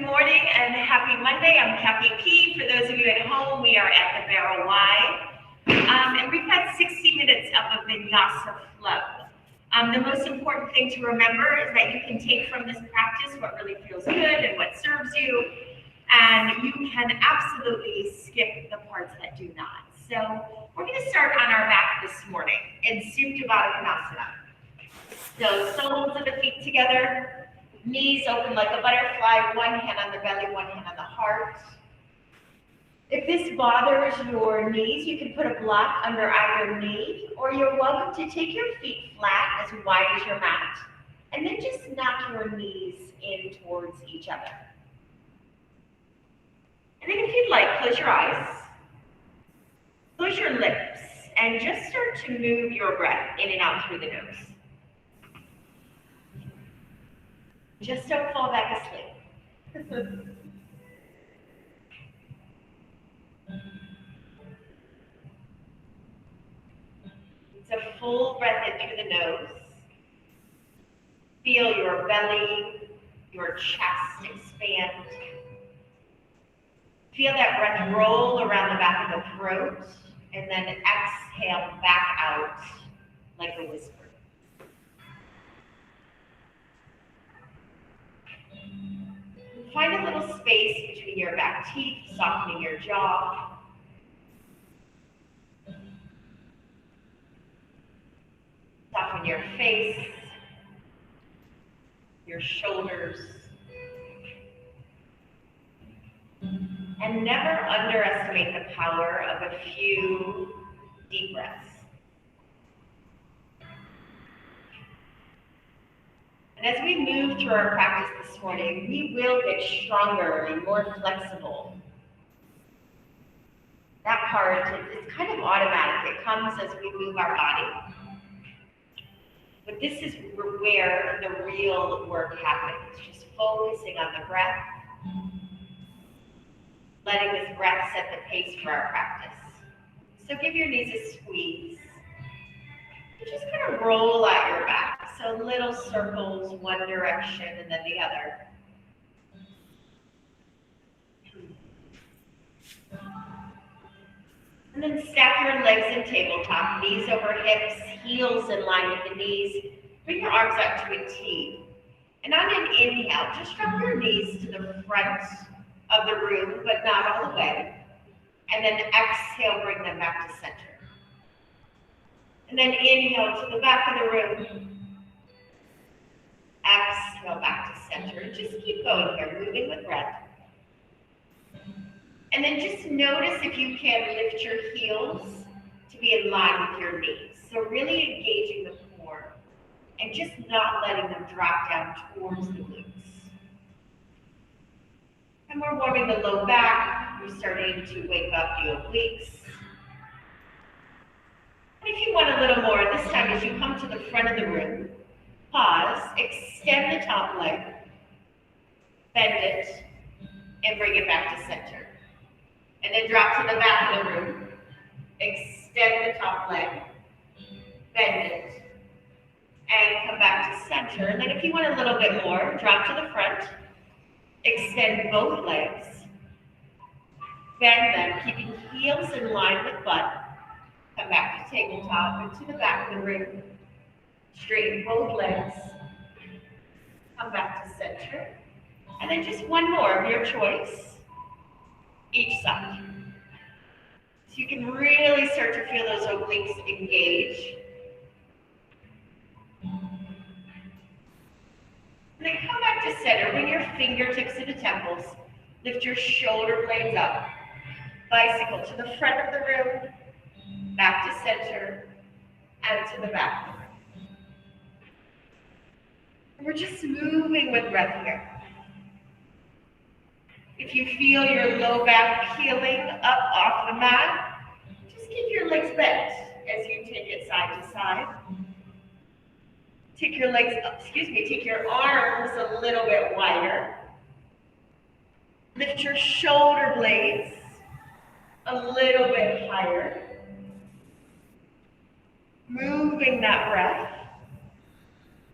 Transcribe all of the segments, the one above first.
good morning and happy Monday. I'm Kathy P. For those of you at home, we are at the Barrel Y. And we've got 60 minutes of a vinyasa flow. The most important thing to remember is that you can take from this practice what really feels good and what serves you, and you can absolutely skip the parts that do not. So we're going to start on our back this morning in Supta Baddha Konasana. So soles of the feet together, knees open like a butterfly, one hand on the belly, one hand on the heart. If this bothers your knees, you can put a block under either knee, or you're welcome to take your feet flat as wide as your mat, and then just knock your knees in towards each other. And then if you'd like, close your eyes, close your lips, and just start to move your breath in and out through the nose. Just don't fall back asleep. It's a full breath in through the nose. Feel your belly, your chest expand. Feel that breath roll around the back of the throat, and then exhale back out like a whisper. Find a little space between your back teeth, softening your jaw. Soften your face, your shoulders. And never underestimate the power of a few deep breaths. And as we move through our practice this morning, we will get stronger and more flexible. That part is kind of automatic. It comes as we move our body. But this is where the real work happens, just focusing on the breath, letting this breath set the pace for our practice. So give your knees a squeeze. Just kind of roll out your back. So little circles, one direction and then the other. And then stack your legs in tabletop, knees over hips, heels in line with the knees. Bring your arms out to a T. And on an inhale, just drop your knees to the front of the room, but not all the way. And then exhale, bring them back to center. And then inhale to the back of the room. Exhale back to center. Just keep going here, moving with breath. And then just notice if you can lift your heels to be in line with your knees. So really engaging the core and just not letting them drop down towards the glutes. And we're warming the low back. We're starting to wake up the obliques. And if you want a little more, this time as you come to the front of the room, pause, extend the top leg, bend it, and bring it back to center. And then drop to the back of the room, extend the top leg, bend it, and come back to center. And then if you want a little bit more, drop to the front, extend both legs, bend them, keeping heels in line with butt. Come back to tabletop and to the back of the room. Straighten both legs. Come back to center. And then just one more of your choice, each side. So you can really start to feel those obliques engage. And then come back to center. Bring your fingertips to the temples. Lift your shoulder blades up. Bicycle to the front of the room. Back to center, and to the back of the room. And we're just moving with breath here. If you feel your low back peeling up off the mat, just keep your legs bent as you take it side to side. Take your legs, take your arms a little bit wider. Lift your shoulder blades a little bit higher. Moving that breath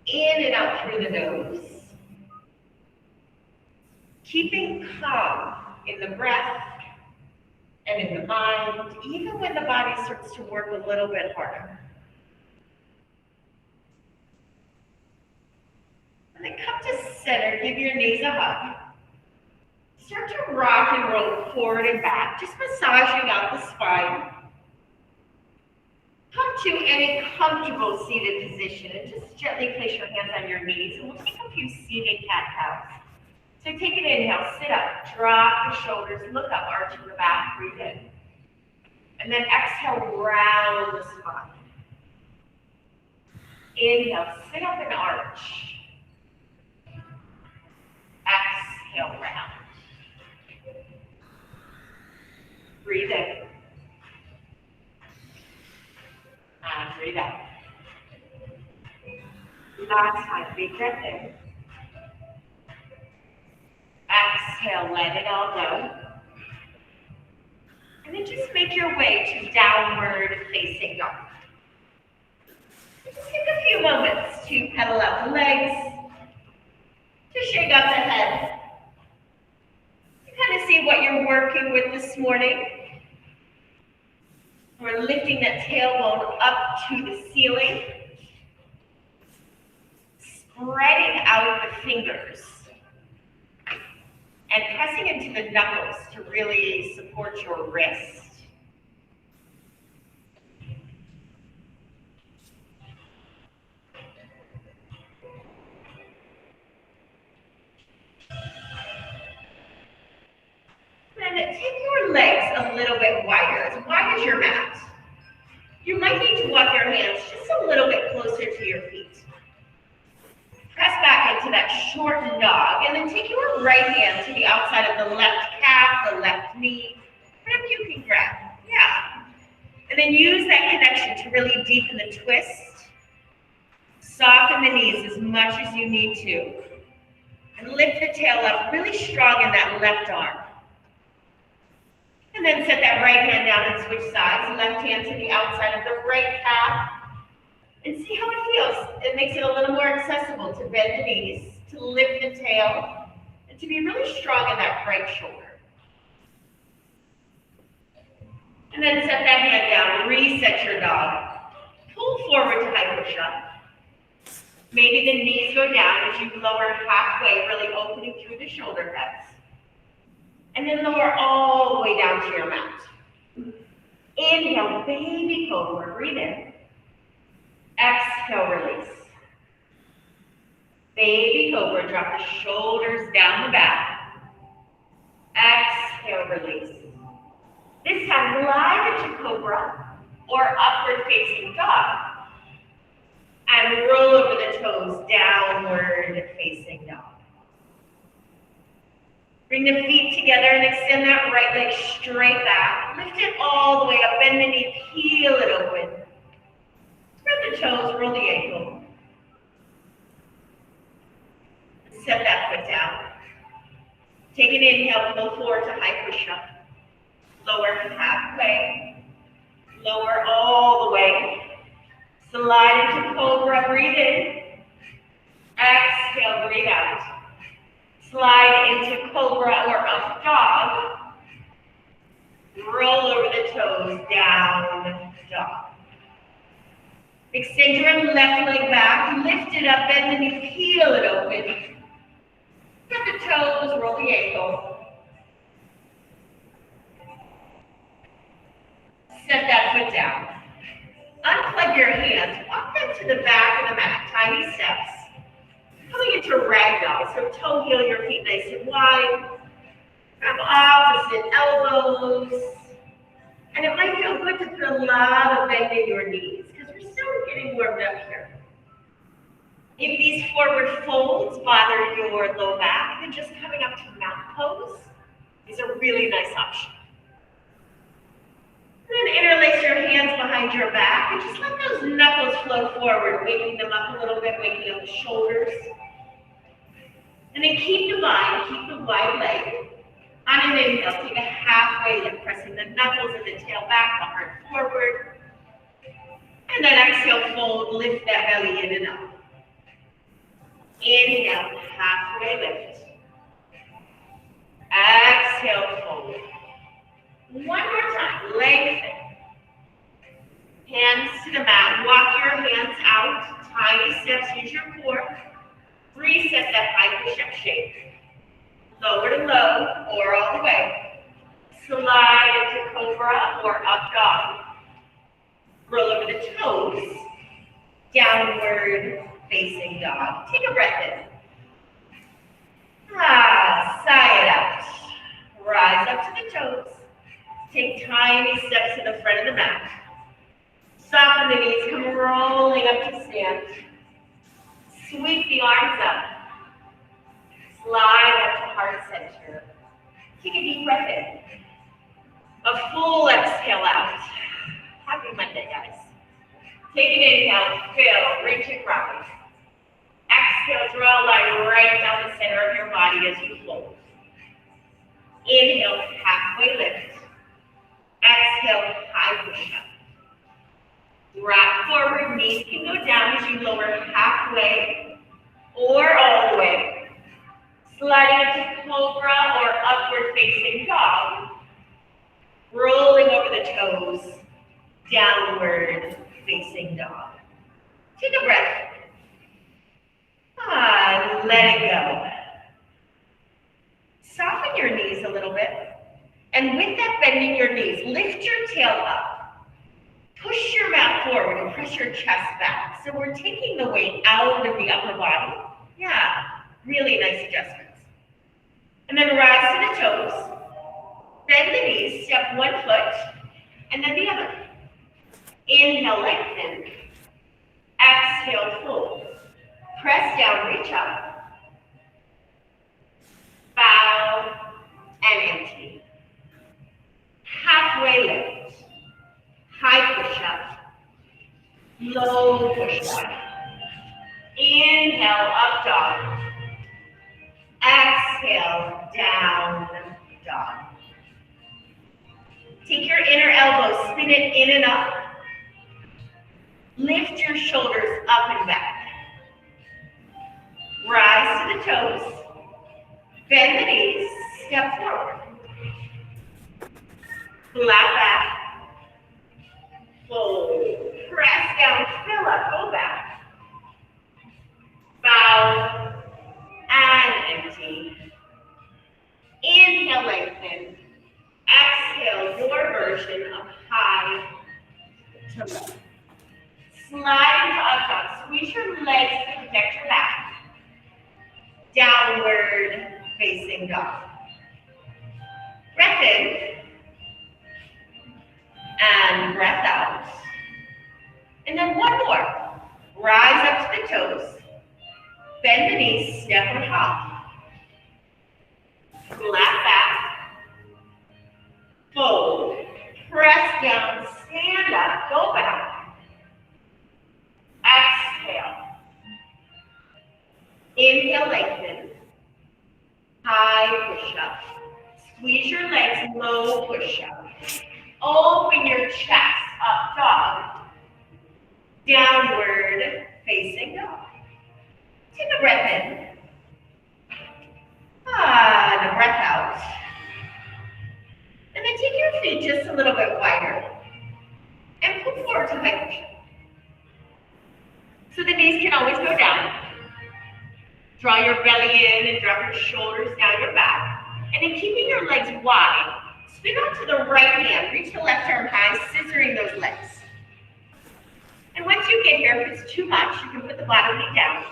in and out through the nose. Keeping calm in the breath and in the mind, even when the body starts to work a little bit harder. And then come to center, give your knees a hug. Start to rock and roll forward and back, just massaging out the spine. Come to any comfortable seated position and just gently place your hands on your knees, and we'll take a few seated cat-cows. So take an inhale, sit up, drop the shoulders, look up, arching the back, breathe in. And then exhale, round the spine. Inhale, sit up and arch. Exhale, round. Breathe in. And breathe out. Last time, big breath in. Exhale, let it all go. And then just make your way to downward facing dog. Just take a few moments to pedal out the legs, to shake out the head, to kind of see what you're working with this morning. We're lifting that tailbone up to the ceiling, spreading out the fingers, and pressing into the knuckles to really support your wrist. Then take your legs a little bit wider, as wide as your mat. You might need to walk your hands just a little bit closer to your feet. Press back into that shortened dog, and then take your right hand to the outside of the left calf, the left knee, whatever you can grab. Yeah. And then use that connection to really deepen the twist. Soften the knees as much as you need to. And lift the tail up really strong in that left arm. And then set that right hand down and switch sides. Left hand to the outside of the right calf. And see how it feels. It makes it a little more accessible to bend the knees, to lift the tail, and to be really strong in that right shoulder. And then set that hand down, reset your dog. Pull forward to high push-up. Maybe the knees go down as you lower halfway, really opening through the shoulder heads. And then lower all the way down to your mat. Inhale, baby cobra, breathe in. Exhale, release. Baby cobra, drop the shoulders down the back. Exhale, release. This time, glide into cobra or upward facing dog. And roll over the toes, downward facing dog. Bring the feet together and extend that right leg straight back. Lift it all the way up, bend the knee, peel it open. Spread the toes, roll the ankle. Set that foot down. Take an inhale, pull forward to high push-up. Lower halfway. Lower all the way. Slide into cobra, breathe in. Exhale, breathe out. Slide into cobra or up dog. Roll over the toes, down dog. Extend your left leg back, lift it up, bend the knee, peel it open. Cut the toes, roll the ankle. Set that foot down. Unplug your hands, walk them to the back of the mat, tiny steps. Coming into ragdoll, so toe heel your feet nice and wide. Grab opposite elbows. And it might feel good to put a lot of bend in your knees because we're still getting warmed up here. If these forward folds bother your low back, then just coming up to mountain pose is a really nice option. Then interlace your hands behind your back and just let those knuckles flow forward, waking them up a little bit, waking up the shoulders. And then keep the bind, keep the wide leg. On an inhale, take a halfway lift, pressing the knuckles and the tail back, the heart forward. And then exhale, fold, lift that belly in and up. Inhale, halfway lift. Exhale, fold. One more time, lengthen. Hands to the mat, walk your hands out, tiny steps, use your core. Reset that high push-up shape. Lower to low, or all the way. Slide into cobra or up dog. Roll over the toes. Downward facing dog. Take a breath in. Sigh it out. Rise up to the toes. Take tiny steps to the front of the mat. Soften the knees, come rolling up to stand. Sweep the arms up. Slide up to heart center. Take a deep breath in. A full exhale out. Happy Monday, guys. Take an inhale, fill, reach and rise. Exhale, draw a line right down the center of your body as you float. Inhale, halfway lift. Exhale, high push-up. Drop forward, knees can go down as you lower halfway or all the way. Sliding into cobra or upward facing dog. Rolling over the toes, downward facing dog. Take a breath. Let it go. Soften your knees a little bit. And with that bending your knees, lift your tail up. Push your mat forward and press your chest back. So we're taking the weight out of the upper body. Yeah, really nice adjustments. And then rise to the toes. Bend the knees, step one foot, and then the other. Inhale, lengthen. Exhale, fold. Press down, reach up. Bow and empty. Halfway lift. High push-up. Low push-up. Inhale, up dog. Exhale, down dog. Take your inner elbow, spin it in and up. Lift your shoulders up and back. Rise to the toes. Bend the knees, step forward. Flat back. Fold. Press down, fill up, go back. Bow and empty. Inhale, lengthen. Exhale, your version of high to low. Slide into up dog. Squeeze your legs to protect your back. Downward facing dog. Breath in. And breath out. And then one more. Rise up to the toes. Bend the knees, step and hop. Flat back. Fold. Press down, stand up, go back. Exhale. Inhale, lengthen. High push-up. Squeeze your legs, low push-up. Open your chest, up dog. Downward facing dog. Take a breath in. And a breath out. And then take your feet just a little bit wider. And pull forward to high push-up. So the knees can always go down. Draw your belly in and drop your shoulders down your back. And then keeping your legs wide, spin out to the right hand. Reach the left arm high, scissoring those legs. And once you get here, if it's too much, you can put the bottom knee down.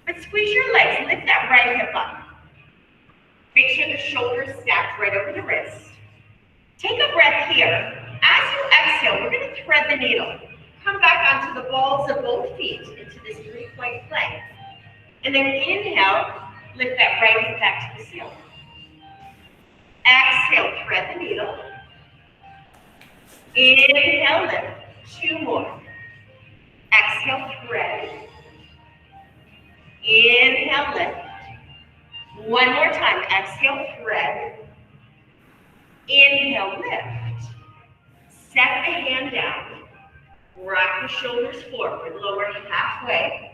But squeeze your legs, lift that right hip up. Make sure the shoulders stacked right over the wrist. Take a breath here. As you exhale, we're going to thread the needle. Come back onto the balls of both feet into this 3-point plank. And then inhale, lift that right hip back to the ceiling. Exhale, thread the needle. Inhale, lift. 2 more. Exhale, thread. Inhale, lift. 1 more time. Exhale, thread. Inhale, lift. Set the hand down. Rock the shoulders forward. Lower halfway.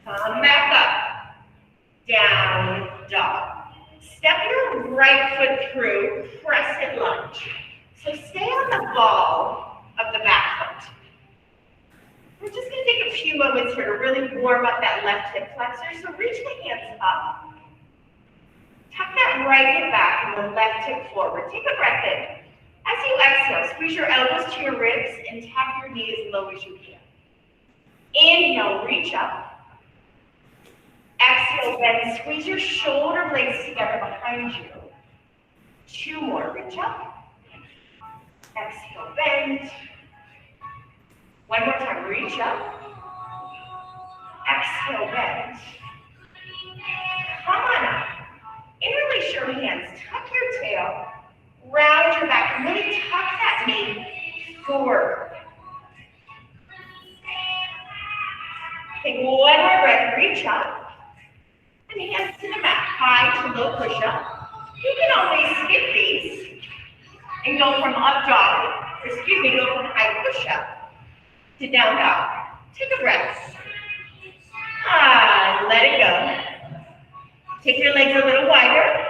Come back up. Down dog. Step right foot through, crescent lunge. So stay on the ball of the back foot. We're just going to take a few moments here to really warm up that left hip flexor. So reach the hands up. Tuck that right hip back and the left hip forward. Take a breath in. As you exhale, squeeze your elbows to your ribs and tap your knee as low as you can. Inhale, reach up. Exhale, bend. Squeeze your shoulder blades together behind you. 2 more. Reach up. Exhale, bend. 1 more time. Reach up. Exhale, bend. Come on up. Interlace your hands. Tuck your tail. Round your back. And really tuck that knee forward. Take 1 more breath. Reach up. And hands to the mat. High to low push-up. You can always skip these and go from up dog, go from high push-up to down dog. Take a breath. Let it go. Take your legs a little wider.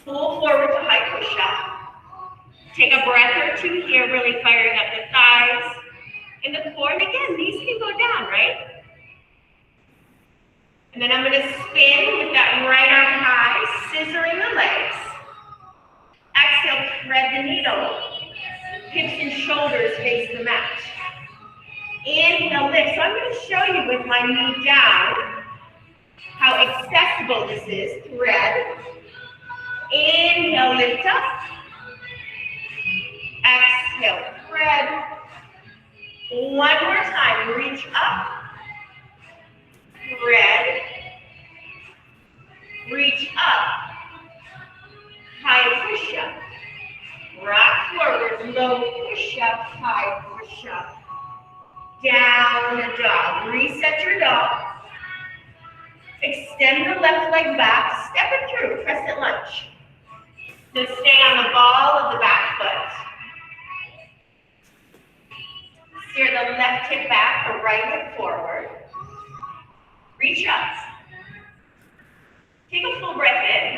Pull forward to high push-up. Take a breath or 2 here, really firing up the thighs and the core. And again, these can go down, right? And then I'm going to spin with that right arm high, scissoring the legs. Exhale, thread the needle. Hips and shoulders face the mat. Inhale, lift. So I'm going to show you with my knee down how accessible this is. Thread. Inhale, lift up. Exhale, thread. 1 more time, reach up. Thread. Reach up. High push-up. Rock forward, low push-up, high push-up. Down dog. Reset your dog. Extend the left leg back. Step it through. Crescent lunge. So stay on the ball of the back foot. Steer the left hip back, the right hip forward. Reach up. Take a full breath in.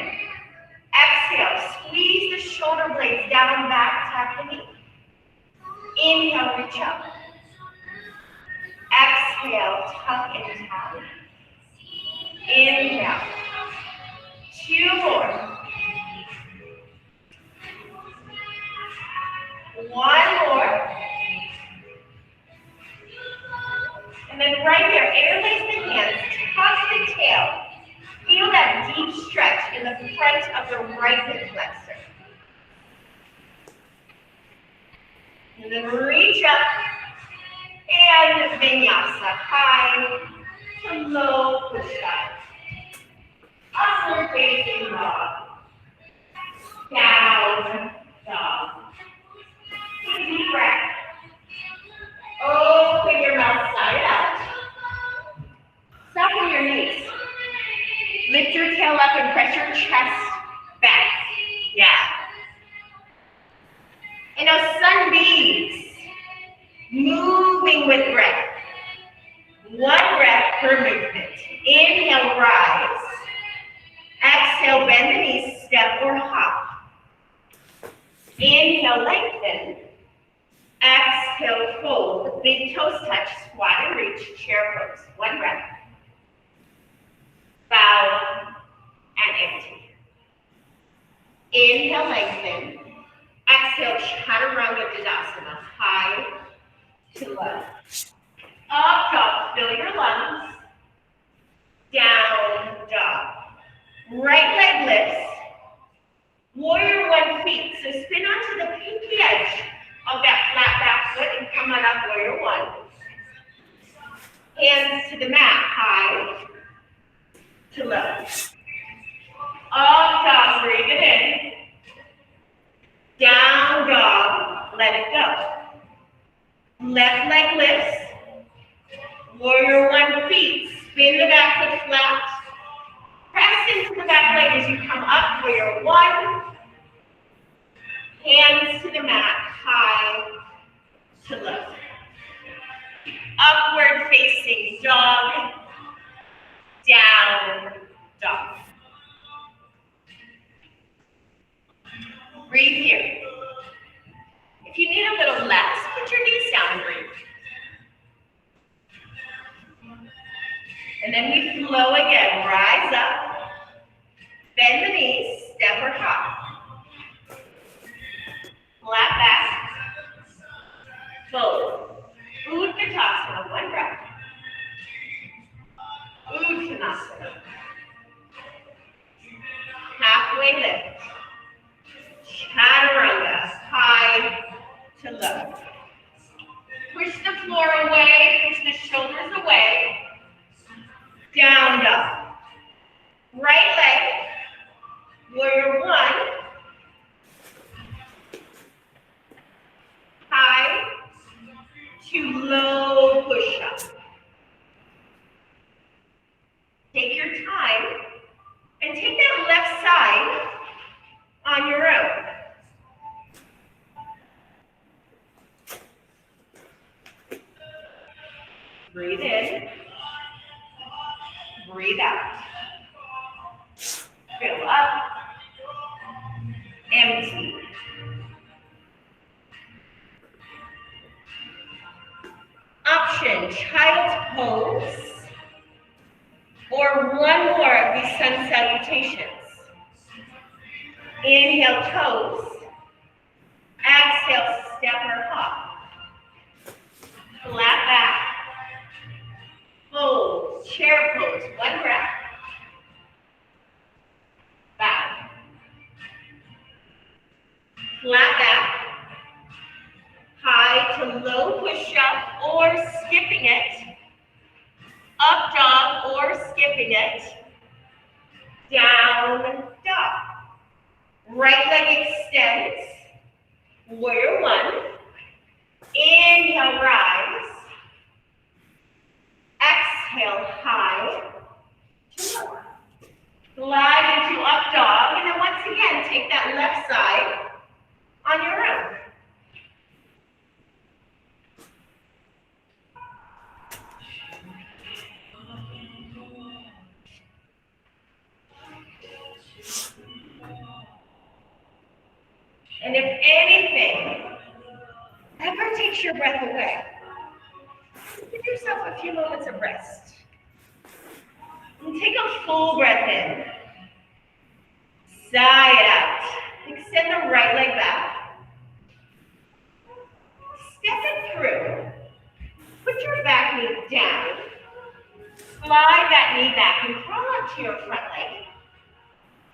Exhale. Squeeze the shoulder blades down back. Tap the knee. Inhale, reach up. Exhale, tuck and tap. Inhale. 2 more. 1 more. And then right here, interlace the hands, toss the tail. Feel that deep stretch in the front of the right hip flexor. And then reach up and vinyasa, high to low push-up. Upward facing dog. Down dog. Take a deep breath. Open your mouth side out. Soften your knees. Lift your tail up and press your chest back. Yeah. And now sunbeams. Moving with breath. 1 breath per movement. Inhale, rise. Exhale, bend the knees, step or hop. Inhale, lengthen. Exhale, fold. Big toes touch, squat and reach, chair pose. 1 breath. Bow and empty. Inhale, lengthen. Exhale, chaturanga tadasana, high to low. Up dog, fill your lungs. Down dog. Right leg lifts. Warrior 1 feet. So spin onto the pinky edge of that flat back foot and come on up, warrior 1. Hands to the mat, high to low. Up dog, breathe it in. Down dog, let it go. Left leg lifts. Warrior 1 feet. Spin the back foot flat. Press into the back leg as you come up, warrior 1. Hands to the mat, high to low. Upward facing dog, down dog. Breathe here. If you need a little less, put your knees down and breathe. And then we flow again. Rise up, bend the knees, step or hop. Flat back, fold. Uttanasana, one breath. Uttanasana. Halfway lift. Chaturanga, high to low. Push the floor away, push the shoulders away. Down dog. Right leg, warrior one. High to low push up. Take your time and take that left side on your own. Breathe in. Breathe out. Fill up. Empty. Option, child's pose, or one more of these sun salutations. Inhale, toes. Exhale, step or hop. Flat back. Fold, chair pose, one breath. Back. Flat back. High to low push-up or skipping it. Up dog or skipping it. Down dog. Right leg extends. Warrior one. Inhale, rise. Exhale, high to low. Glide into up dog, and then once again, take that left side on your own. And if anything ever takes your breath away, give yourself a few moments of rest. And take a full breath in. Sigh it out. Extend the right leg back. Step it through. Put your back knee down. Slide that knee back and crawl up to your front leg.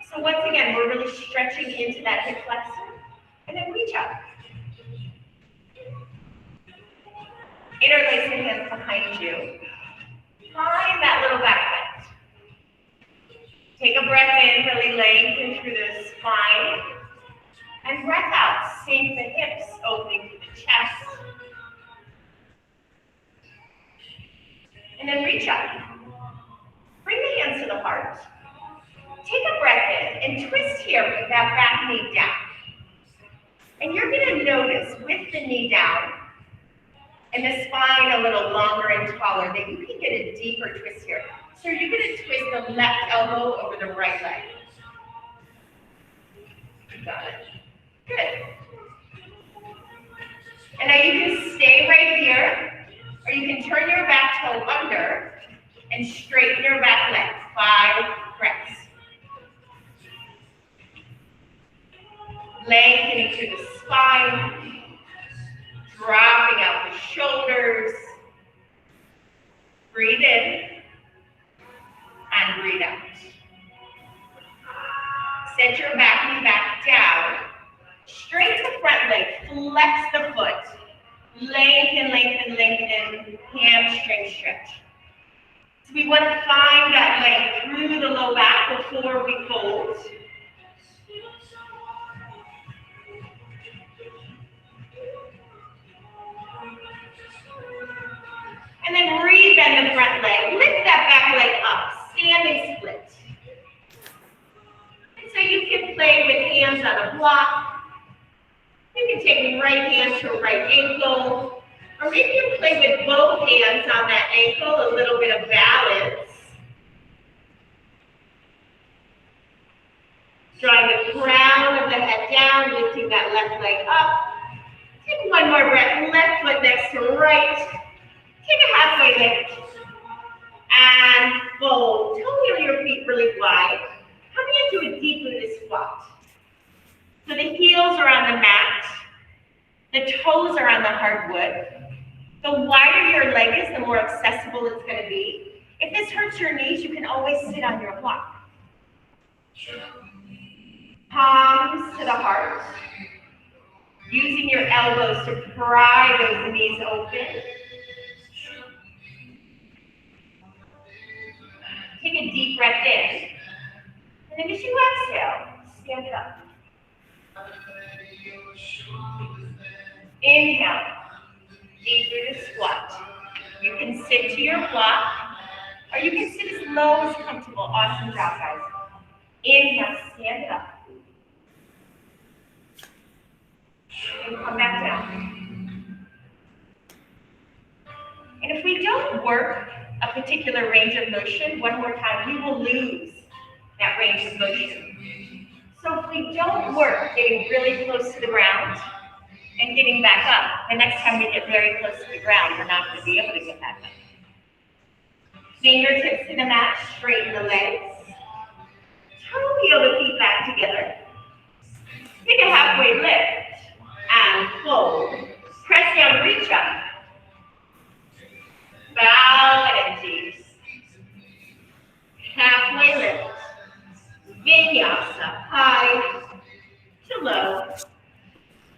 So once again, we're really stretching into that hip flexor. And then reach up. Interlace your hands behind you. Find that little back bend. Take a breath in, really lengthen through the spine. And breath out, sink the hips, opening through the chest. And then reach up. Bring the hands to the heart. Take a breath in and twist here with that back knee down. And you're going to notice with the knee down and the spine a little longer and taller that you can get a deeper twist here. So you're going to twist the left elbow over the right leg. Got it. Good. And now you can stay right here, or you can turn your back toe under and straighten your back leg. 5 breaths. Lengthening through the spine, dropping out the shoulders. Breathe in and breathe out. Set your back knee back down. Straighten the front leg, flex the foot. Lengthen, lengthen, lengthen, hamstring stretch. So we want to find that leg through the low back before we fold. And then re-bend the front leg. Lift that back leg up. Standing split. And so you can play with hands on a block. You can take right hand to right ankle. Or maybe you play with both hands on that ankle, a little bit of balance. Drawing the crown of of the head down, lifting that left leg up. Take one more breath, left foot next to right. Take a halfway lift. And fold. Toe wheel your feet really wide. Coming into a deep Buddha squat. So the heels are on the mat. The toes are on the hardwood. The wider your leg is, the more accessible it's going to be. If this hurts your knees, you can always sit on your block. Palms to the heart. Using your elbows to pry those knees open. Take a deep breath in. And then as you exhale, stand up. Inhale. Deep through the squat. You can sit to your block, or you can sit as low as comfortable. Awesome job, guys. Inhale, stand up. And come back down. And if we don't work a particular range of motion, one more time, we will lose that range of motion. So if we don't work getting really close to the ground and getting back up, the next time we get very close to the ground, we're not going to be able to get back up. Fingertips to the mat, straighten the legs. Toe wheel the feet back together. Take a halfway lift and fold. Press down, reach up. Bow and empty. Halfway lift. Vinyasa, high to low.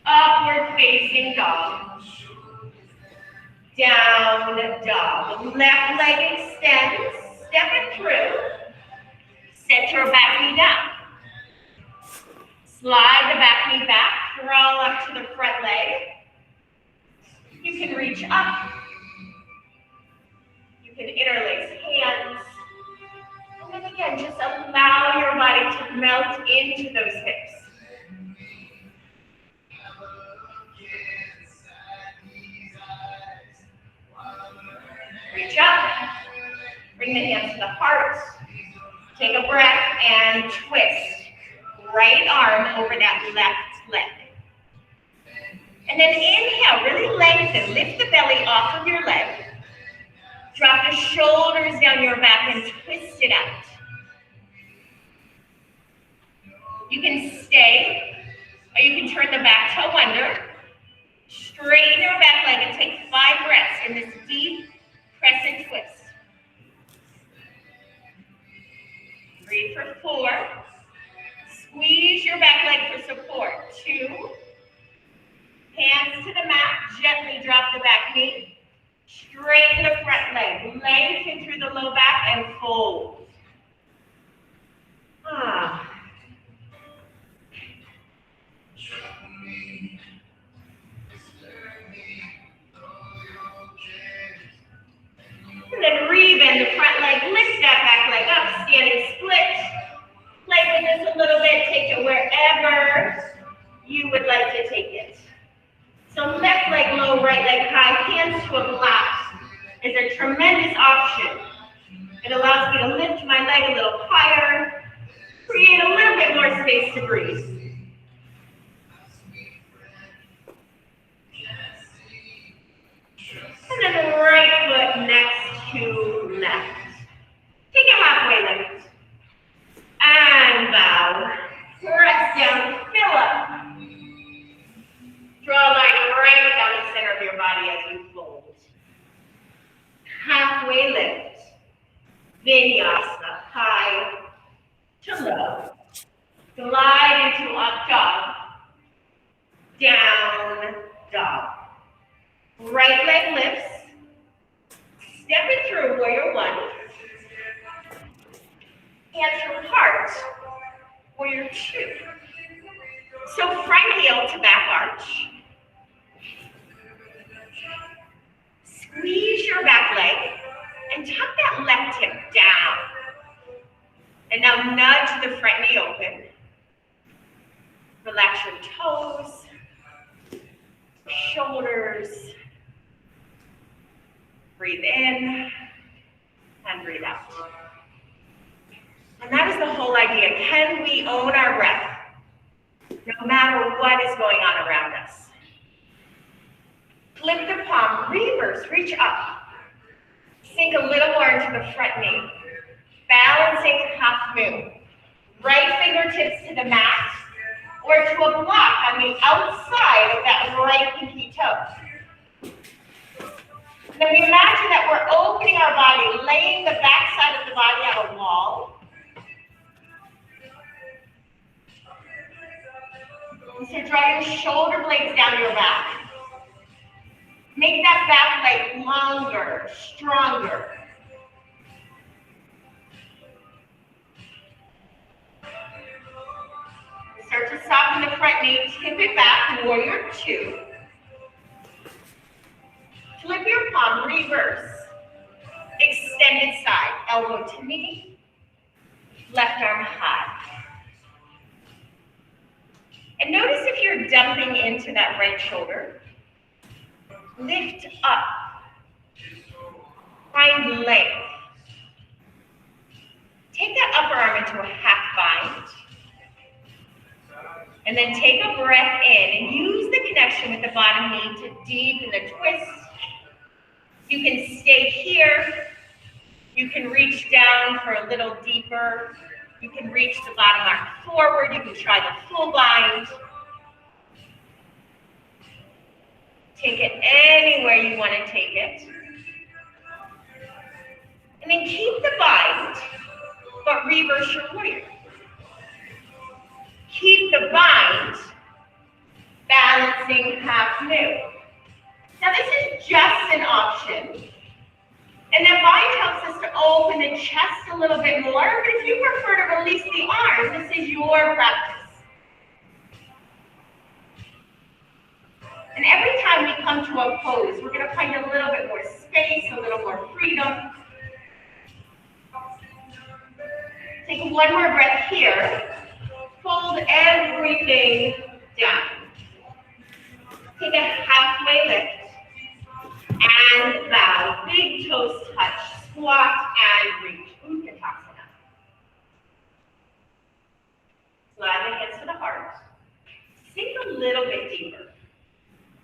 Upward facing dog. Down dog. Left leg extends. Step it through. Set your back knee down. Slide the back knee back. Crawl up to the front leg. You can reach up. You can interlace hands. And then again, just allow your body to melt into those hips. Reach up. Bring the hands to the heart. Take a breath and twist. Right arm over that left leg. And then inhale, really lengthen. Lift the belly off of your leg. Drop the shoulders down your back and twist it out. You can stay, or you can turn the back toe under. Straighten your back leg and take 5 breaths in this deep crescent twist. Breathe for 4. Squeeze your back leg for support. 2. Hands to the mat. Gently drop the back knee. Straighten the front leg. Lengthen through the low back and fold. And then rebend the front leg. Lift that back leg up. Standing split. Play with this a little bit. Take it wherever you would like to take it. So left leg low, right leg high, hands to a block is a tremendous option. It allows me to lift my leg a little higher, create a little bit more space to breathe. And then the right foot next to left. Take a halfway lift. And bow. Press down, fill up. Draw a line right down the center of your body as you fold. Halfway lift. Vinyasa, high to low. Glide into up dog. Down dog. Right leg lifts. Step it through warrior 1. Hands from heart, warrior 2. So front heel to back arch. Squeeze your back leg and tuck that left hip down. And now nudge the front knee open. Relax your toes, shoulders. Breathe in and breathe out. And that is the whole idea. Can we own our breath? no matter what is going on around us. Flip the palm, reverse, reach up. Sink a little more into the front knee. Balancing half moon. Right fingertips to the mat or to a block on the outside of that right pinky toe. Then we imagine that we're opening our body, laying the back side of the body on a wall. So draw your shoulder blades down your back. Make that back leg longer, stronger. Start to soften the front knee, tip it back, warrior two. Flip your palm, reverse. Extended side, elbow to knee, left arm high. And notice if you're dumping into that right shoulder. Lift up. Find length. Take that upper arm into a half bind. And then take a breath in and use the connection with the bottom knee to deepen the twist. You can stay here. You can reach down for a little deeper. You can reach the bottom arm forward. You can try the full bind. Take it anywhere you want to take it. And then keep the bind, but reverse your warrior. Keep the bind, balancing half moon. Now this is just an option. And that bind helps us to open the chest a little bit more, but if you prefer to release the arms, this is your practice. And every time we come to a pose, we're going to find a little bit more space, a little more freedom. Take one more breath here. Fold everything down. Take a halfway lift and bow. Big toes touch. Squat and reach. Utkatasana. Slide the hands to the heart. Sink a little bit deeper.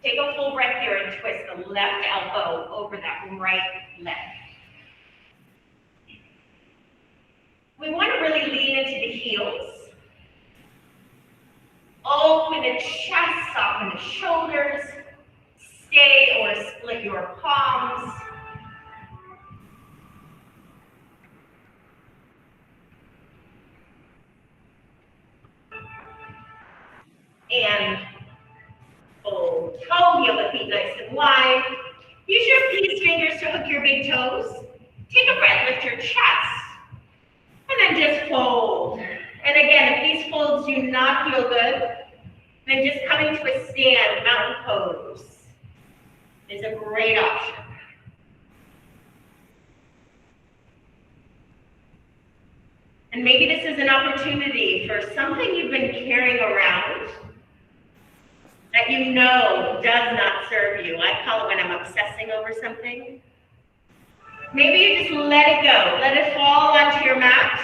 Take a full breath here and twist the left elbow over that right leg. We want to really lean into the heels. Open the chest, soften the shoulders. Stay or split your palms. And fold. Toe, heel the feet nice and wide. Use your peace fingers to hook your big toes. Take a breath, lift your chest. And then just fold. And again, if these folds do not feel good, then just coming to a stand, mountain pose, is a great option. And maybe this is an opportunity for something you've been carrying around that you know does not serve you. I call it when I'm obsessing over something. Maybe you just let it go. Let it fall onto your mat.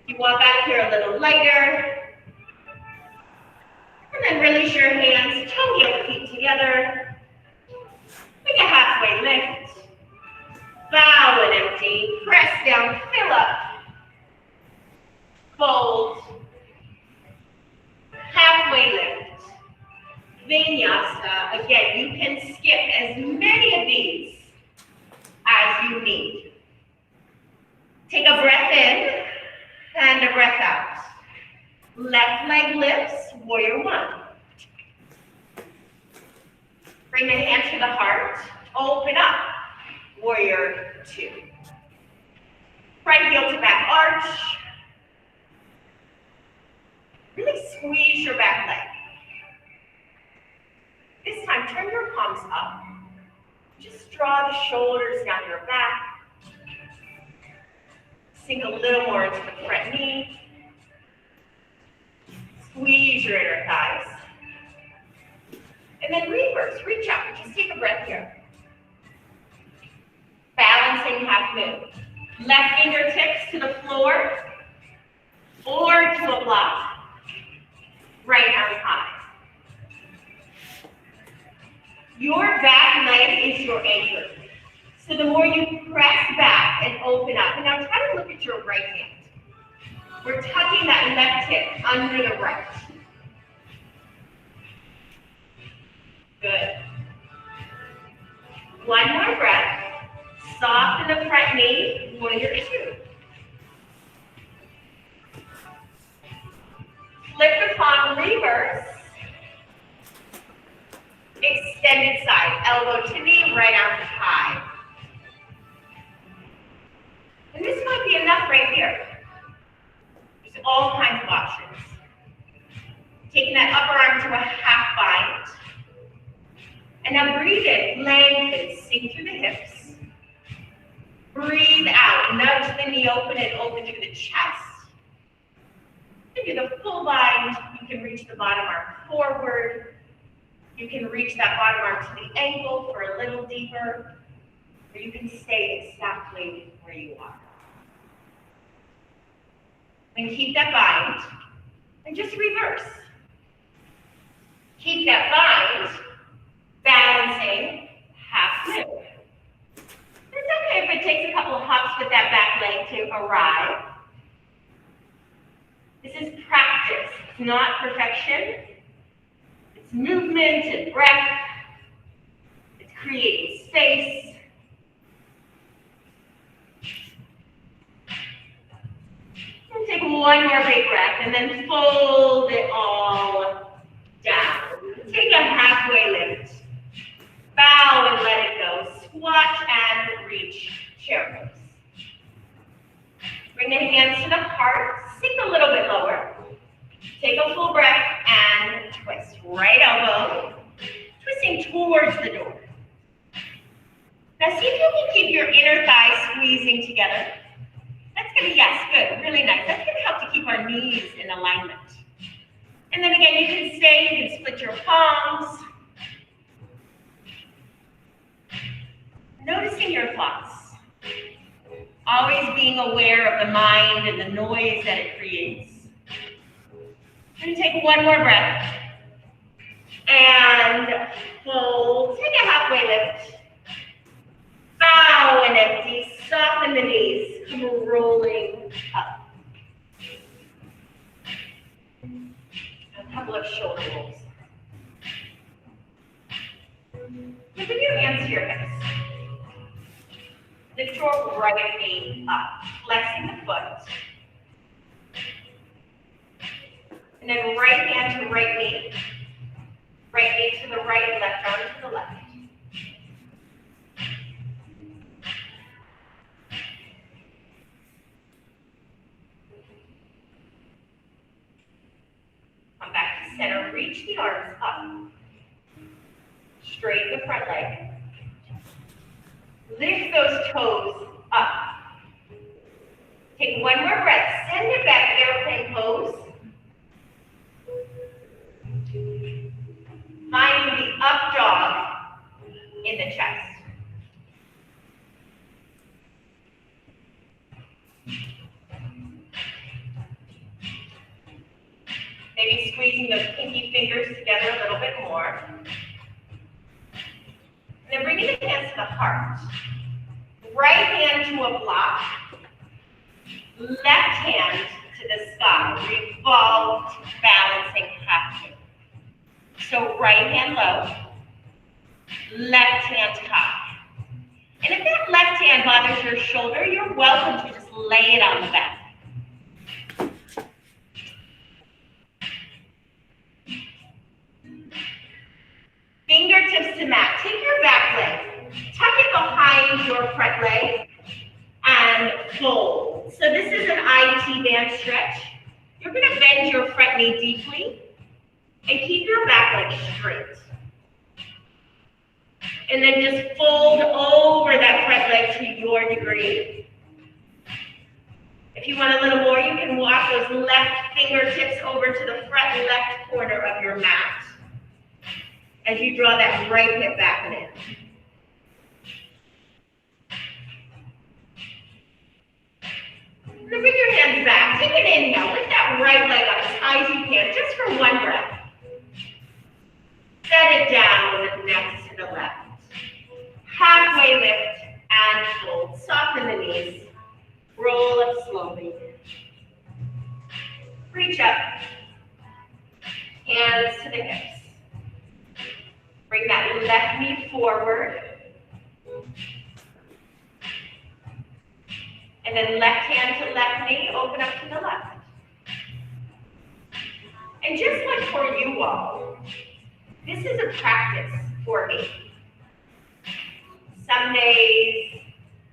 You walk out here a little lighter. And then release your hands, toe heel feet together. Make a halfway lift. Bow and empty. Press down, fill up. Fold. Halfway lift. Vinyasa. Again, you can skip as many of these as you need. Take a breath in and a breath out. Left leg lifts, warrior one. Bring the hand to the heart, open up, warrior two. Right heel to back arch. Really squeeze your back leg. This time, turn your palms up. Just draw the shoulders down your back. Sink a little more into the front knee. Squeeze your inner thighs. And then reverse, reach up. Just take a breath here. Balancing half moon. Left fingertips to the floor or to a block. right arm high. Your back leg is your anchor. So the more you press back and open up, and now try to look at your right hand. We're tucking that left hip under the right. Good. One more breath. Soften the front knee, warrior two. Flip the palm, reverse. Extended side, elbow to knee, right arm high. And this might be enough right here. There's all kinds of options. Taking that upper arm to a half bind. And now breathe in, lengthen, sink through the hips. Breathe out, nudge the knee open and open through the chest. And do the full bind. You can reach the bottom arm forward. You can reach that bottom arm to the ankle for a little deeper, or you can stay exactly where you are. Then keep that bind, and just reverse. Keep that bind, balancing, half move. It's okay if it takes a couple of hops with that back leg to arrive. This is practice, it's not perfection. It's movement and breath. It's creating space. And take one more big breath and then fold it all down. Take a halfway lift. Bow and let it go. Squat and reach chair pose. Bring the hands to the heart. Sink a little bit lower. Take a full breath and twist. Right elbow, twisting towards the door. Now see if you can keep your inner thighs squeezing together. That's gonna, yes, good, really nice. That's gonna help to keep our knees in alignment. And then again, you can stay, you can split your palms. Noticing your thoughts. Always being aware of the mind and the noise that it creates. And take one more breath. And fold. Take a halfway lift. Bow and empty. Soften the knees. Come rolling up. A couple of shoulder rolls. Now bring your hands to your hips. Lift your right knee up, flexing the foot. And then right hand to right knee. Right knee to the right, left arm to the left. Come back to center, reach the arms up. Straighten the front leg. Lift those toes up. Take one more breath. Send it back, airplane pose. Finding the up dog in the chest. Maybe squeezing those pinky fingers together a little bit more. And then bringing the hands to the heart. Right hand to a block. Left hand to the sky. Revolved, balancing half moon. So right hand low. Left hand high. And if that left hand bothers your shoulder, you're welcome to just lay it on the back. Fingertips to mat. Take your back leg, tuck it behind your front leg, and fold. So this is an IT band stretch. You're going to bend your front knee deeply and keep your back leg straight. And then just fold over that front leg to your degree. If you want a little more, you can walk those left fingertips over to the front left corner of your mat as you draw that right hip back and in. Then bring your hands back. Take an inhale. Lift that right leg up as high as you hand just for one breath. Set it down next to the left. Halfway lift and fold. Soften the knees. Roll up slowly. Reach up. Hands to the hips. Bring that left knee forward. And then left hand to left knee, open up to the left. And just like for you all, this is a practice for me. Some days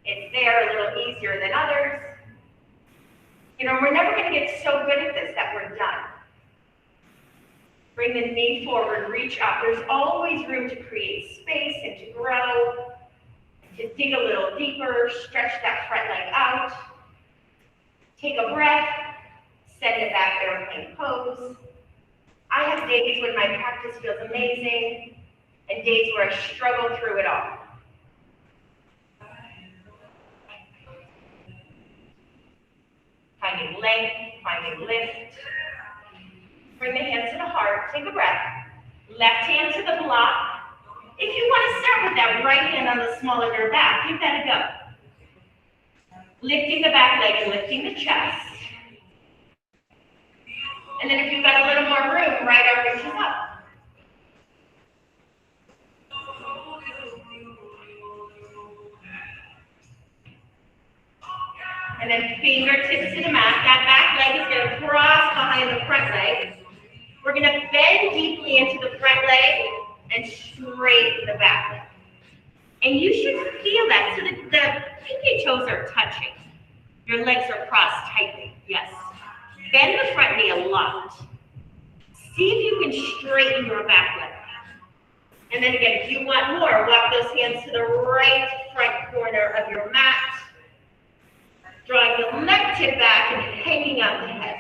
it's there a little easier than others. You know, we're never going to get so good at this that we're done. Bring the knee forward, reach up. There's always room to create space and to grow, to dig a little deeper, stretch that front leg out. Take a breath, send it back, airplane pose. I have days when my practice feels amazing and days where I struggle through it all. Finding length, finding lift. Bring the hands to the heart, take a breath. Left hand to the block. If you want to start with that right hand on the small of your back, give that a go. Lifting the back leg and lifting the chest. And then if you've got a little more room, right arm reaches up. And then fingertips to the mat. That back leg is going to cross behind the front leg. We're going to bend deeply into the front leg and straighten the back leg. And you should feel that. So the pinky toes are touching. Your legs are crossed tightly. Yes. Bend the front knee a lot. See if you can straighten your back leg. And then again, if you want more, walk those hands to the right front corner of your mat. Drawing the left hip back and hanging out the head.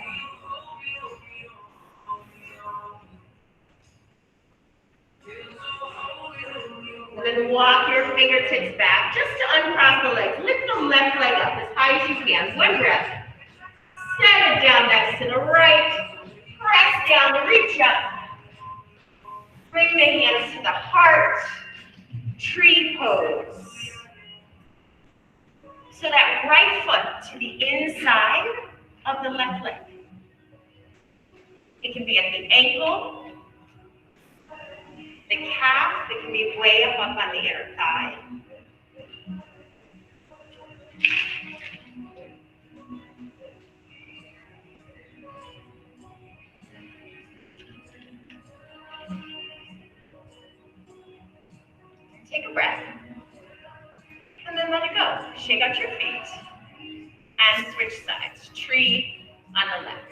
And then walk your fingertips back just to uncross the legs. Lift the left leg up as high as you can. One breath. Set it down next to the right. Press down, reach up. Bring the hands to the heart. Tree pose. So that right foot to the inside of the left leg. It can be at the ankle, the calf, it can be way up on the inner thigh. Take a breath. And then let it go. Shake out your feet. And switch sides. Tree on the left.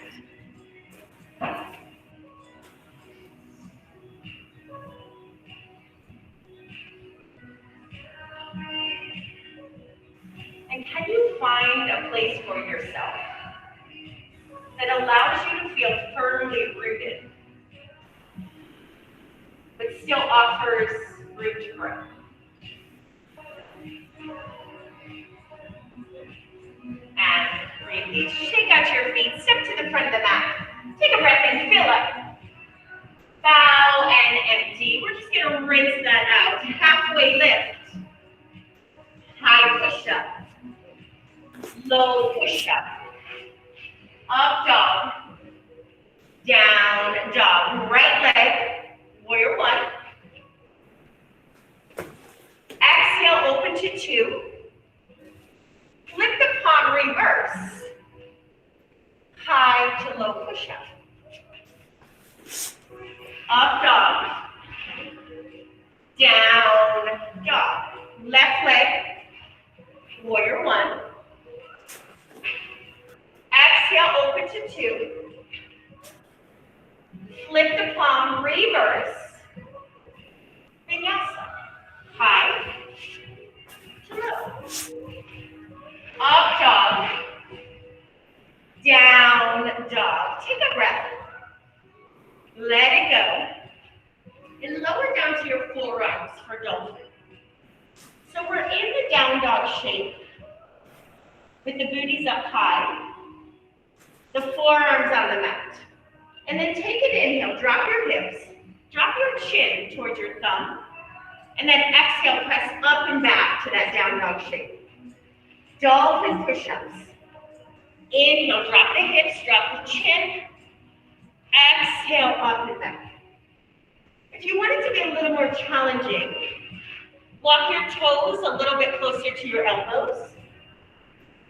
And can you find a place for yourself that allows you to feel firmly rooted, but still offers room to grow? And breathe. Shake out your feet. Step to the front of the mat. Take a breath and fill up. Bow and empty. We're just going to rinse that out. Halfway lift. High push up. Low push up. Up dog. Down dog. Right leg. Warrior one. Exhale, open to two. Flip the palm, reverse. High to low push-up. Up dog. Down dog. Left leg. Warrior one. Exhale, open to two. Flip the palm, reverse. Vinyasa. High to low. Up dog, down dog. Take a breath. Let it go. And lower down to your forearms for dolphin. So we're in the down dog shape with the booties up high, the forearms on the mat. And then take an inhale, drop your hips, drop your chin towards your thumb, and then exhale, press up and back to that down dog shape. Dolphin push-ups. Inhale, drop the hips, drop the chin, exhale, up and back. If you want it to be a little more challenging, walk your toes a little bit closer to your elbows.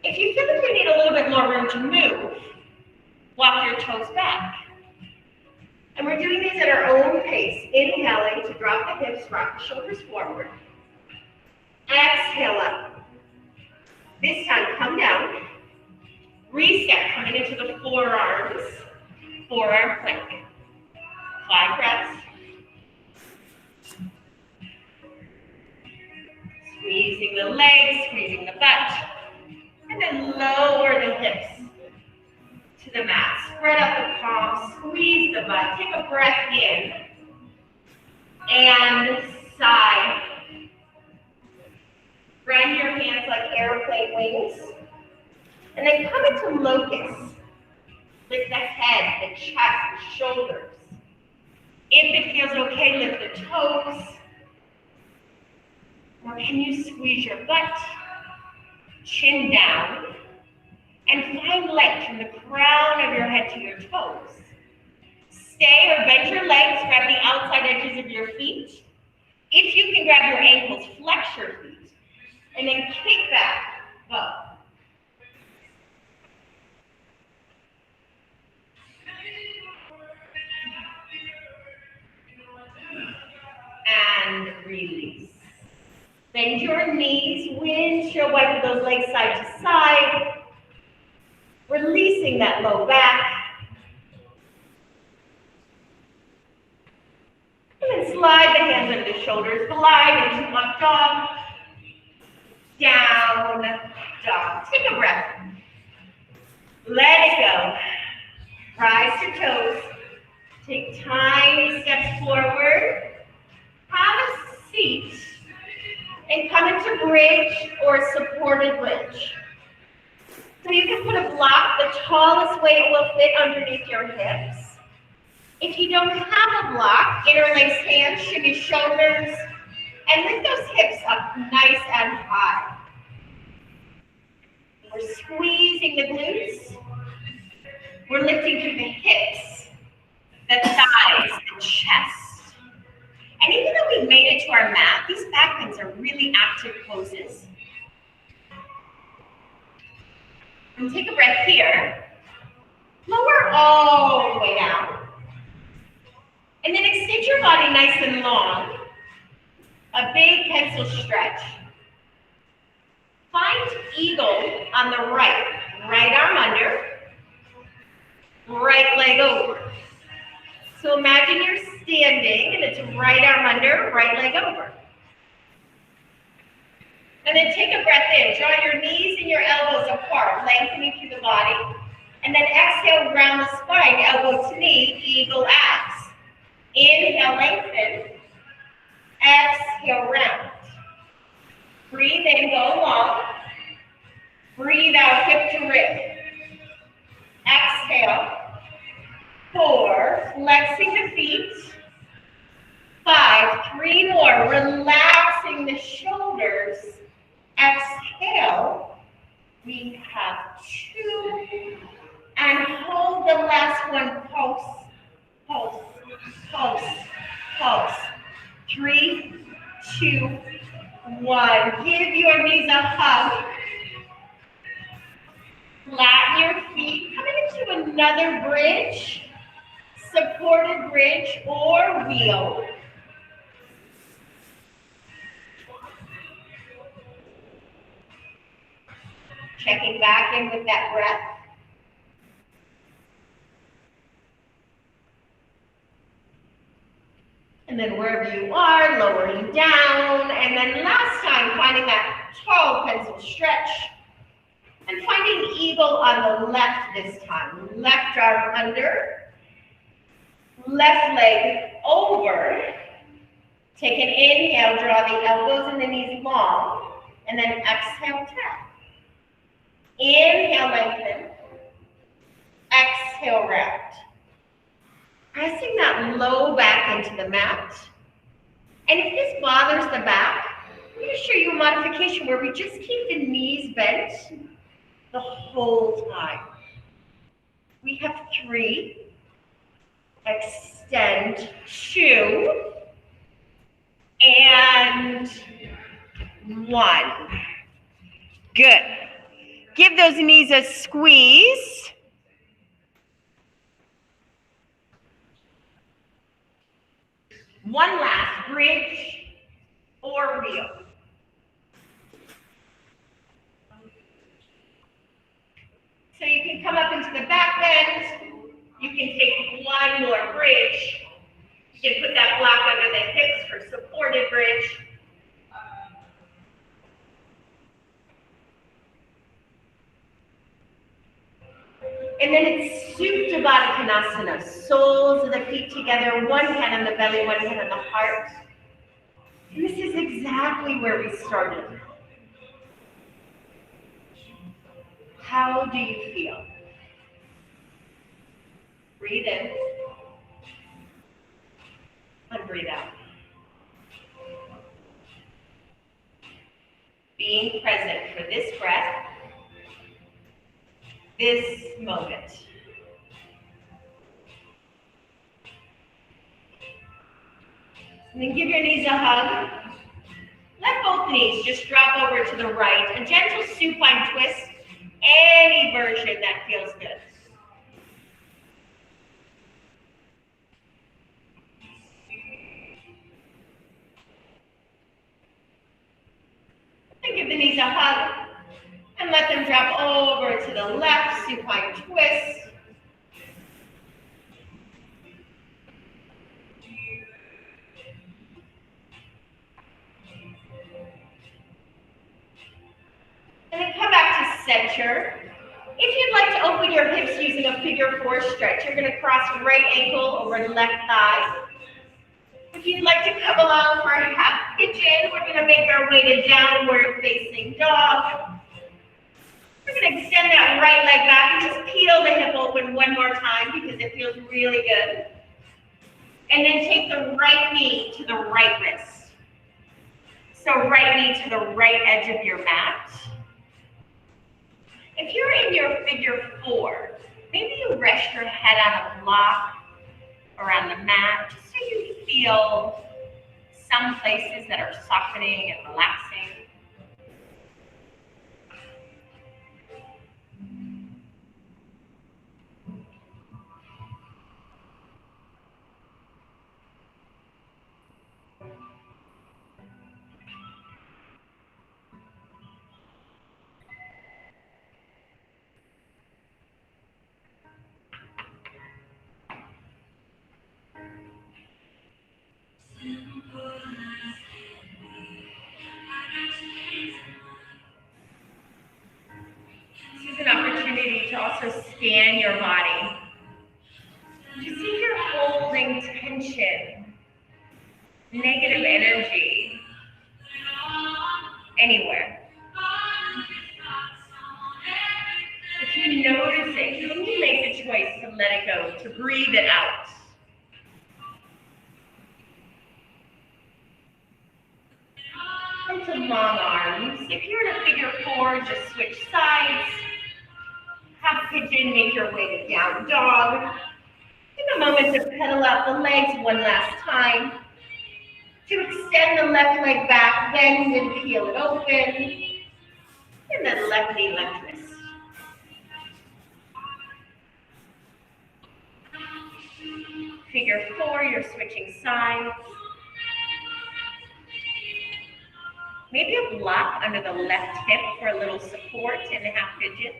If you feel like you need a little bit more room to move, walk your toes back. And we're doing these at our own pace. Inhaling to drop the hips, rock the shoulders forward. Exhale up. This time, come down. Reset, coming into the forearms. Forearm plank. 5 breaths. Squeezing the legs, squeezing the butt. And then lower the hips to the mat. Spread out the palms, squeeze the butt. Take a breath in. And sigh. Grind your hands like airplane wings. And then come into locust. Lift the head, the chest, the shoulders. If it feels okay, lift the toes. Or can you squeeze your butt, chin down, and find length from the crown of your head to your toes. Stay or bend your legs, grab the outside edges of your feet. If you can grab your ankles, flex your feet, and then kick back, bow. And release. Bend your knees, windshield wiper those legs side to side, releasing that low back. And then slide the hands under the shoulders, glide into up dog, down dog. Take a breath. Let it go. Rise to toes. Take tiny steps forward. Have a seat. And come into bridge or supported bridge. So you can put a block the tallest way it will fit underneath your hips. If you don't have a block, interlace hands, shimmy shoulders, and lift those hips up nice and high. We're squeezing the glutes. We're lifting through the hips, the thighs, the chest. And even though we've made it to our mat, these back bends are really active poses. And take a breath here. Lower all the way down. And then extend your body nice and long. A big pencil stretch. Find eagle on the right arm under, right leg over. So imagine you're standing and it's right arm under, right leg over. And then take a breath in. Draw your knees and your elbows apart, lengthening through the body. And then exhale, round the spine, elbow to knee, eagle abs. Inhale, lengthen. Exhale, round. Breathe in, go long. Breathe out, hip to rib. Exhale. 4, flexing the feet. 5, 3 more, relaxing the shoulders. Exhale. We have 2. And hold the last one, pulse, pulse, pulse, pulse. 3, 2, 1. Give your knees a hug. Flatten your feet. Coming into another bridge. Supported bridge or wheel. Checking back in with that breath. And then wherever you are, lowering down. And then last time, finding that tall pencil stretch. And finding eagle on the left this time. Left arm under. Left leg over. Take an inhale, draw the elbows and the knees long, and then exhale, tap. Inhale, lengthen. Exhale, round. low back into the mat. And if this bothers the back, I'm going to show you a modification where we just keep the knees bent the whole time. We have 3, extend 2, and 1. Good. Give those knees a squeeze. One last, bridge or wheel. So you can come up into the back bend. You can take one more bridge. You can put that block under the hips for supported bridge. And then it's Supta Baddha Konasana. Soles of the feet together, one hand on the belly, one hand on the heart. And this is exactly where we started. How do you feel? Breathe in and breathe out. Being present for this breath, this moment. And then give your knees a hug. Let both knees just drop over to the right. A gentle supine twist, any version that feels good. And give the knees a hug. And let them drop over to the left, supine twist. And then come back to center. If you'd like to open your hips using a figure 4 stretch, you're going to cross right ankle over left thigh. If you'd like to come along for a half pigeon, we're going to make our way to downward facing dog. We're going to extend that right leg back and just peel the hip open one more time because it feels really good. And then take the right knee to the right wrist. So right knee to the right edge of your mat. If you're in your figure 4, maybe you rest your head on a block or on the mat, just so you feel some places that are softening and relaxing. This is an opportunity to also scan your body. To see if you're holding tension, negative energy, anywhere. If you notice it, can you make the choice to let it go, to breathe it out? And to long arms. If you're in a figure 4, just switch sides. Half pigeon, make your way to down dog. Take a moment to pedal out the legs one last time. To extend the left leg back, bend and peel it open. And then left knee, left wrist. Figure 4, you're switching sides. Maybe a block under the left hip for a little support in the half pigeon.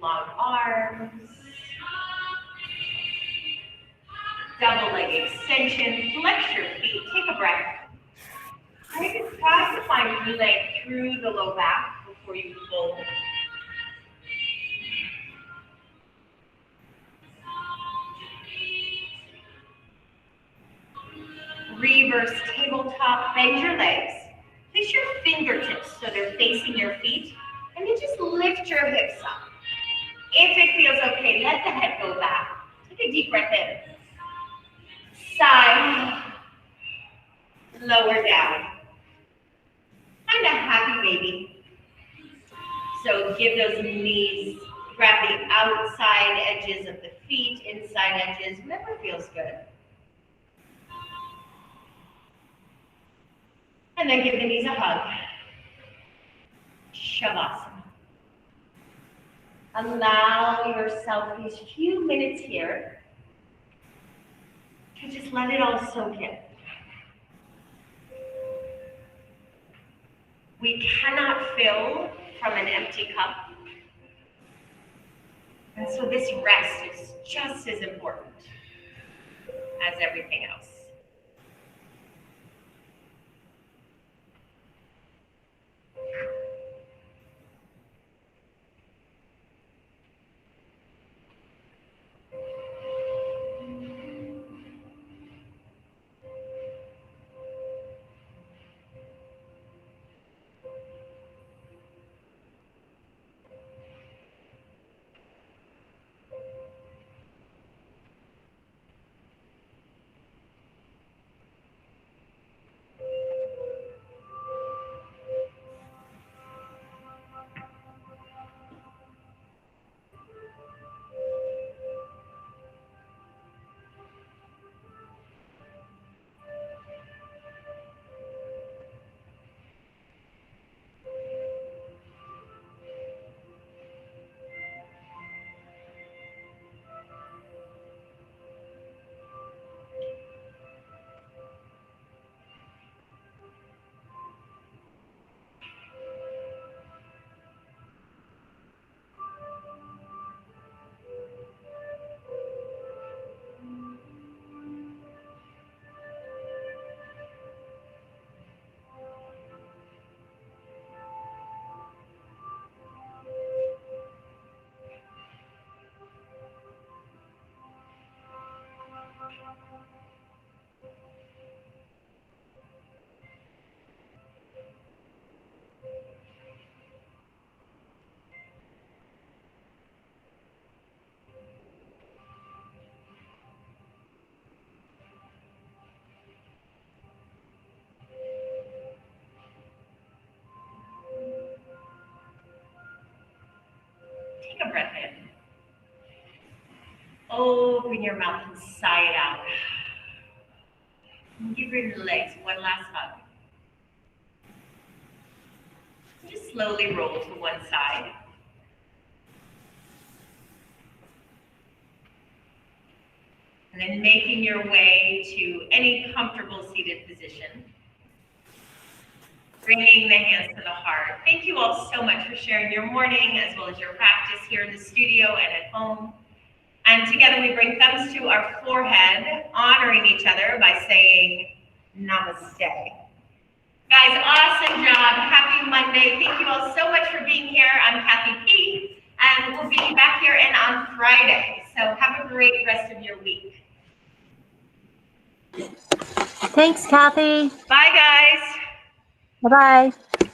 long arms, double leg extension, flex your feet, take a breath. Try to find length through the low back before you fold. Reverse tabletop, bend your legs. Place your fingertips so they're facing your feet, and then just lift your hips up. If it feels okay, let the head go back. Take a deep breath in. Sigh. Lower down. Kind of happy baby. So give those knees, grab the outside edges of the feet, inside edges, whatever feels good. And then give the knees a hug. Shavasana. Allow yourself these few minutes here to just let it all soak in. We cannot fill from an empty cup. And so this rest is just as important as everything else. Take a breath in. Open your mouth and sigh it out. And give your legs one last hug. Just slowly roll to one side. And then making your way to any comfortable seated position. Bringing the hands to the heart. Thank you all so much for sharing your morning as well as your practice here in the studio and at home. And together we bring thumbs to our forehead, honoring each other by saying namaste. Guys, awesome job. Happy Monday. Thank you all so much for being here. I'm Kathy P. And we'll be back here and on Friday. So have a great rest of your week. Thanks, Kathy. Bye, guys. Bye-bye.